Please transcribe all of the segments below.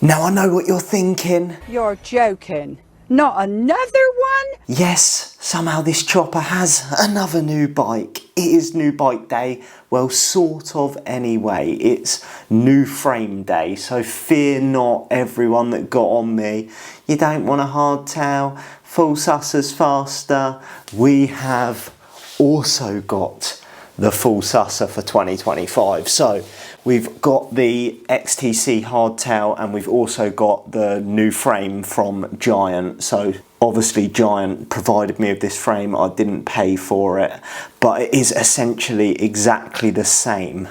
Now I know what you're thinking. You're joking. Not another one? Yes, somehow this chopper has another new bike. It is new bike day. Well, sort of anyway. It's new frame day. So fear not, everyone that got on me. You don't want a hardtail, full sussers faster. We have also got the full susser for 2025. So we've got the XTC hardtail and we've also got the new frame from Giant. So obviously Giant provided me with this frame. I didn't pay for it, but it is essentially exactly the same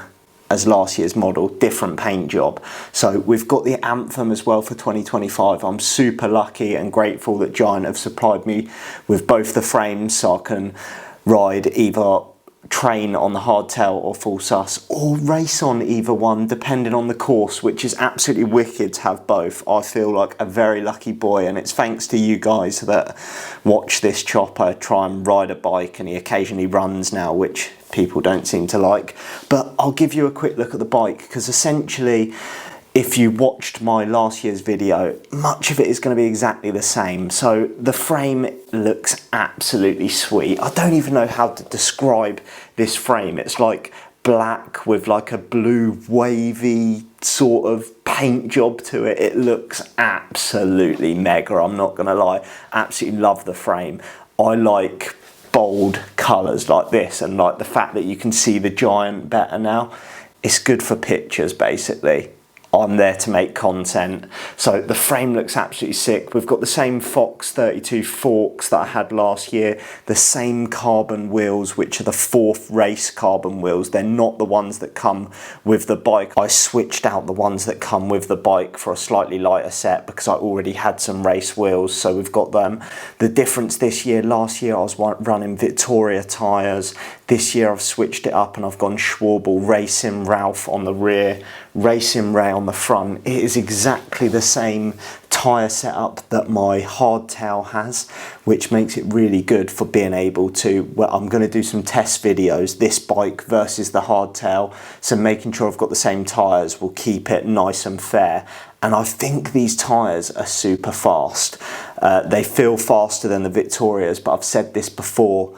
as last year's model, different paint job. So we've got the Anthem as well for 2025. I'm super lucky and grateful that Giant have supplied me with both the frames so I can ride either train on the hardtail or full sus or race on either one depending on the course, which is absolutely wicked to have both. I feel like a very lucky boy, and it's thanks to you guys that watch this chopper try and ride a bike, and he occasionally runs now, which people don't seem to like. But I'll give you a quick look at the bike, because essentially if you watched my last year's video, much of it is going to be exactly the same. So the frame looks absolutely sweet. I don't even know how to describe this frame. It's like black with like a blue wavy sort of paint job to it. It looks absolutely mega, I'm not going to lie. Absolutely love the frame. I like bold colours like this, and like the fact that you can see the Giant better now. It's good for pictures basically. I'm there to make content. So the frame looks absolutely sick. We've got the same Fox 32 forks that I had last year, the same carbon wheels, which are the 4th race carbon wheels. They're not the ones that come with the bike. I switched out the ones that come with the bike for a slightly lighter set because I already had some race wheels, so we've got them. The difference this year, last year I was running Victoria tyres. This year I've switched it up and I've gone Schwalbe Racing Ralph on the rear, Racing Ray on the front. It is exactly the same tyre setup that my hardtail has, which makes it really good for being able to, well, I'm going to do some test videos, this bike versus the hardtail, so making sure I've got the same tyres will keep it nice and fair. And I think these tyres are super fast. They feel faster than the Victorias, but I've said this before,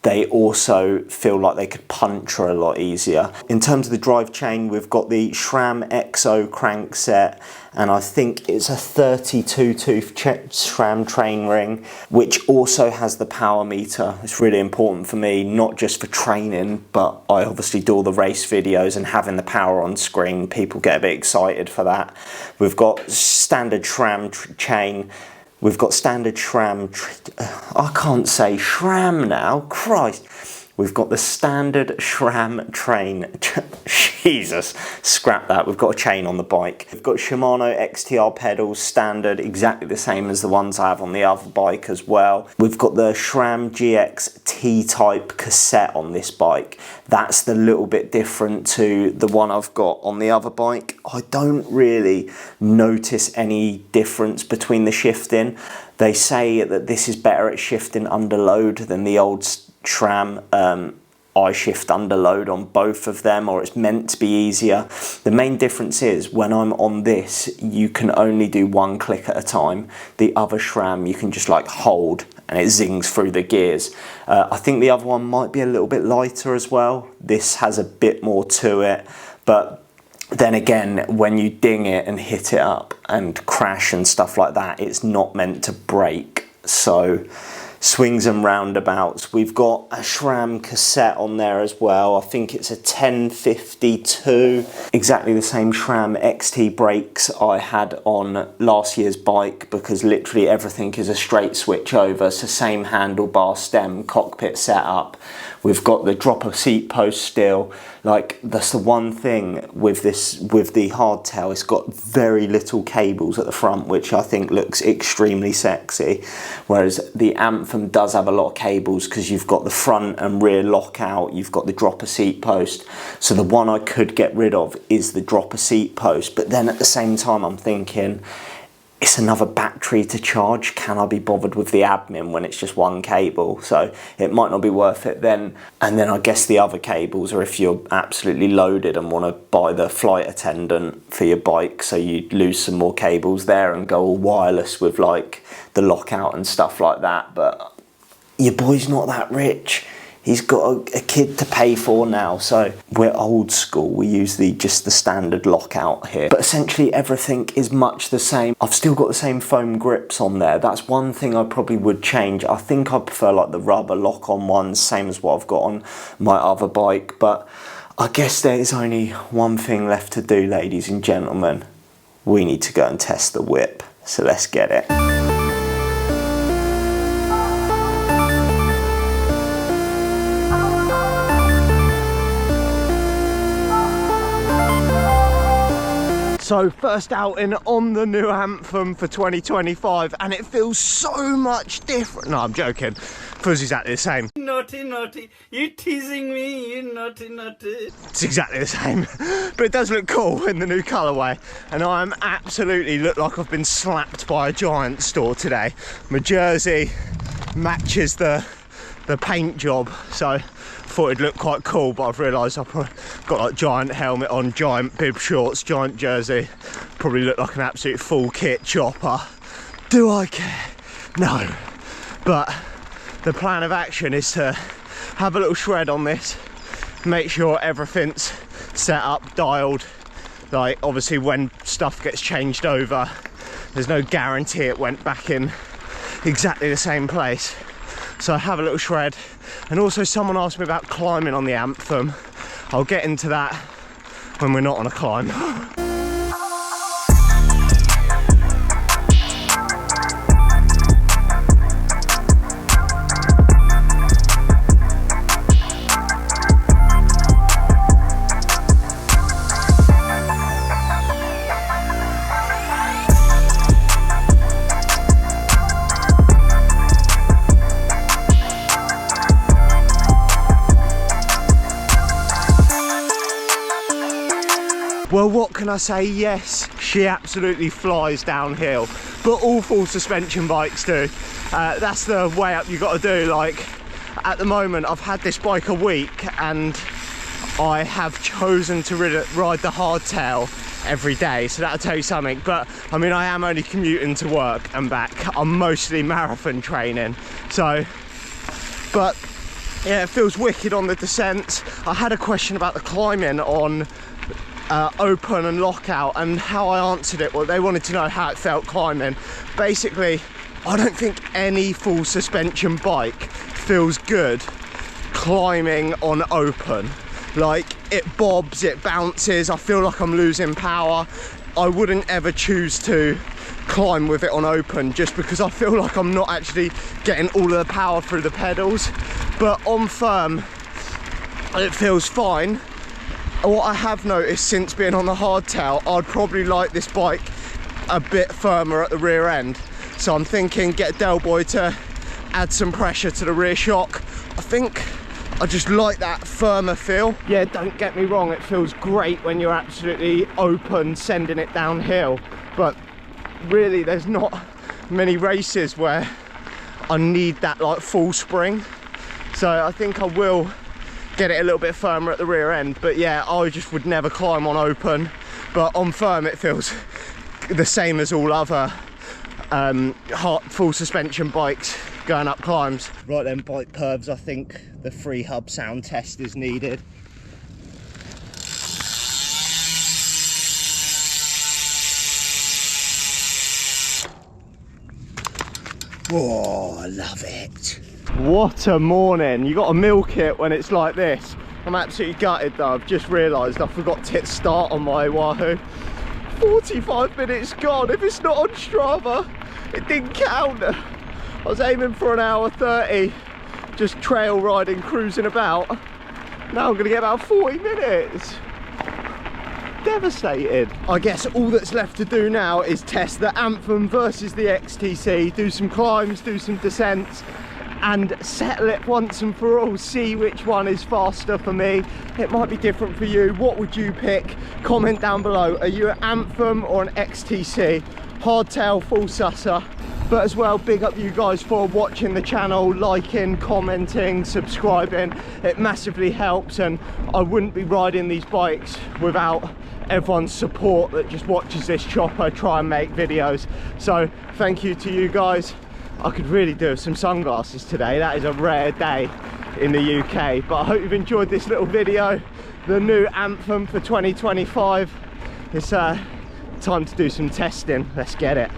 they also feel like they could puncture a lot easier. In terms of the drive chain, we've got the SRAM XO crankset, and I think it's a 32 tooth SRAM train ring, which also has the power meter. It's really important for me, not just for training, but I obviously do all the race videos, and having the power on screen, people get a bit excited for that. We've got standard SRAM chain. We've got standard SRAM, I can't say SRAM now, Christ. We've got the standard SRAM train, Jesus, scrap that, we've got a chain on the bike. We've got Shimano XTR pedals, standard, exactly the same as the ones I have on the other bike as well. We've got the SRAM GX T-type cassette on this bike. That's the little bit different to the one I've got on the other bike. I don't really notice any difference between the shifting. They say that this is better at shifting under load than the old SRAM. I shift under load on both of them, or it's meant to be easier. The main difference is when I'm on this, you can only do one click at a time. The other SRAM you can just like hold and it zings through the gears. I think the other one might be a little bit lighter as well. This has a bit more to it, but then again, when you ding it and hit it up and crash and stuff like that, it's not meant to break. So swings and roundabouts. We've got a SRAM cassette on there as well. I think it's a 1052. Exactly the same SRAM XT brakes I had on last year's bike, because literally everything is a straight switch over. So same handlebar, stem, cockpit setup. We've got the dropper seat post still. Like, that's the one thing with this, with the hardtail, it's got very little cables at the front, which I think looks extremely sexy. Whereas the Anthem does have a lot of cables, because you've got the front and rear lockout, you've got the dropper seat post. So the one I could get rid of is the dropper seat post. But then at the same time, I'm thinking, it's another battery to charge. Can I be bothered with the admin when it's just one cable? So it might not be worth it then. And then I guess the other cables are if you're absolutely loaded and want to buy the flight attendant for your bike, so you lose some more cables there and go all wireless with like the lockout and stuff like that. But your boy's not that rich. He's got a kid to pay for now, so we're old school. We use just the standard lockout here. But essentially everything is much the same. I've still got the same foam grips on there. That's one thing I probably would change. I think I prefer like the rubber lock-on ones, same as what I've got on my other bike. But I guess there is only one thing left to do, ladies and gentlemen. We need to go and test the whip. So let's get it. So first outing on the new Anthem for 2025, and it feels so much different. No, I'm joking. Feels exactly the same. Naughty, naughty, you teasing me, you naughty, naughty. It's exactly the same, but it does look cool in the new colourway, and I am absolutely look like I've been slapped by a Giant store today. My jersey matches the paint job, so thought it'd look quite cool, but I've realised I've got like Giant helmet on, Giant bib shorts, Giant jersey. Probably look like an absolute full kit chopper. Do I care? No. But the plan of action is to have a little shred on this, make sure everything's set up, dialed. Like obviously when stuff gets changed over, there's no guarantee it went back in exactly the same place. So I have a little shred. And also someone asked me about climbing on the Anthem. I'll get into that when we're not on a climb. Well, what can I say? Yes, she absolutely flies downhill, but all full suspension bikes do. That's the way up you got to do. Like at the moment, I've had this bike a week and I have chosen to ride the hardtail every day, so that'll tell you something. But I mean, I am only commuting to work and back. I'm mostly marathon training, so, but yeah, it feels wicked on the descents. I had a question about the climbing on open and lockout, and how I answered it, well, they wanted to know how it felt climbing. Basically, I don't think any full suspension bike feels good climbing on open. Like, it bobs, it bounces, I feel like I'm losing power. I wouldn't ever choose to climb with it on open, just because I feel like I'm not actually getting all of the power through the pedals. But on firm, it feels fine. What I have noticed since being on the hardtail, I'd probably like this bike a bit firmer at the rear end. So I'm thinking get Del Boy to add some pressure to the rear shock. I think I just like that firmer feel. Yeah, don't get me wrong, it feels great when you're absolutely open sending it downhill. But really there's not many races where I need that like full spring. So I think I will get it a little bit firmer at the rear end. But yeah, I just would never climb on open, but on firm it feels the same as all other full suspension bikes going up climbs. Right then, bike pervs, I think the free hub sound test is needed. Oh, I love it. What a morning. You got to milk it when it's like this. I'm absolutely gutted though. I've just realised I forgot to hit start on my Wahoo. 45 minutes gone. If it's not on Strava, it didn't count. I was aiming for an hour 30, just trail riding, cruising about. Now I'm going to get about 40 minutes. Devastated. I guess all that's left to do now is test the Anthem versus the XTC, do some climbs, do some descents, and settle it once and for all, see which one is faster for me. It might be different for you. What would you pick? Comment down below. Are you an Anthem or an XTC? Hardtail, full susser? But as well, big up you guys for watching the channel, liking, commenting, subscribing. It massively helps, and I wouldn't be riding these bikes without everyone's support that just watches this chopper try and make videos. So thank you to you guys. I could really do with some sunglasses today. That is a rare day in the UK. But I hope you've enjoyed this little video. The new Anthem for 2025. It's time to do some testing. Let's get it.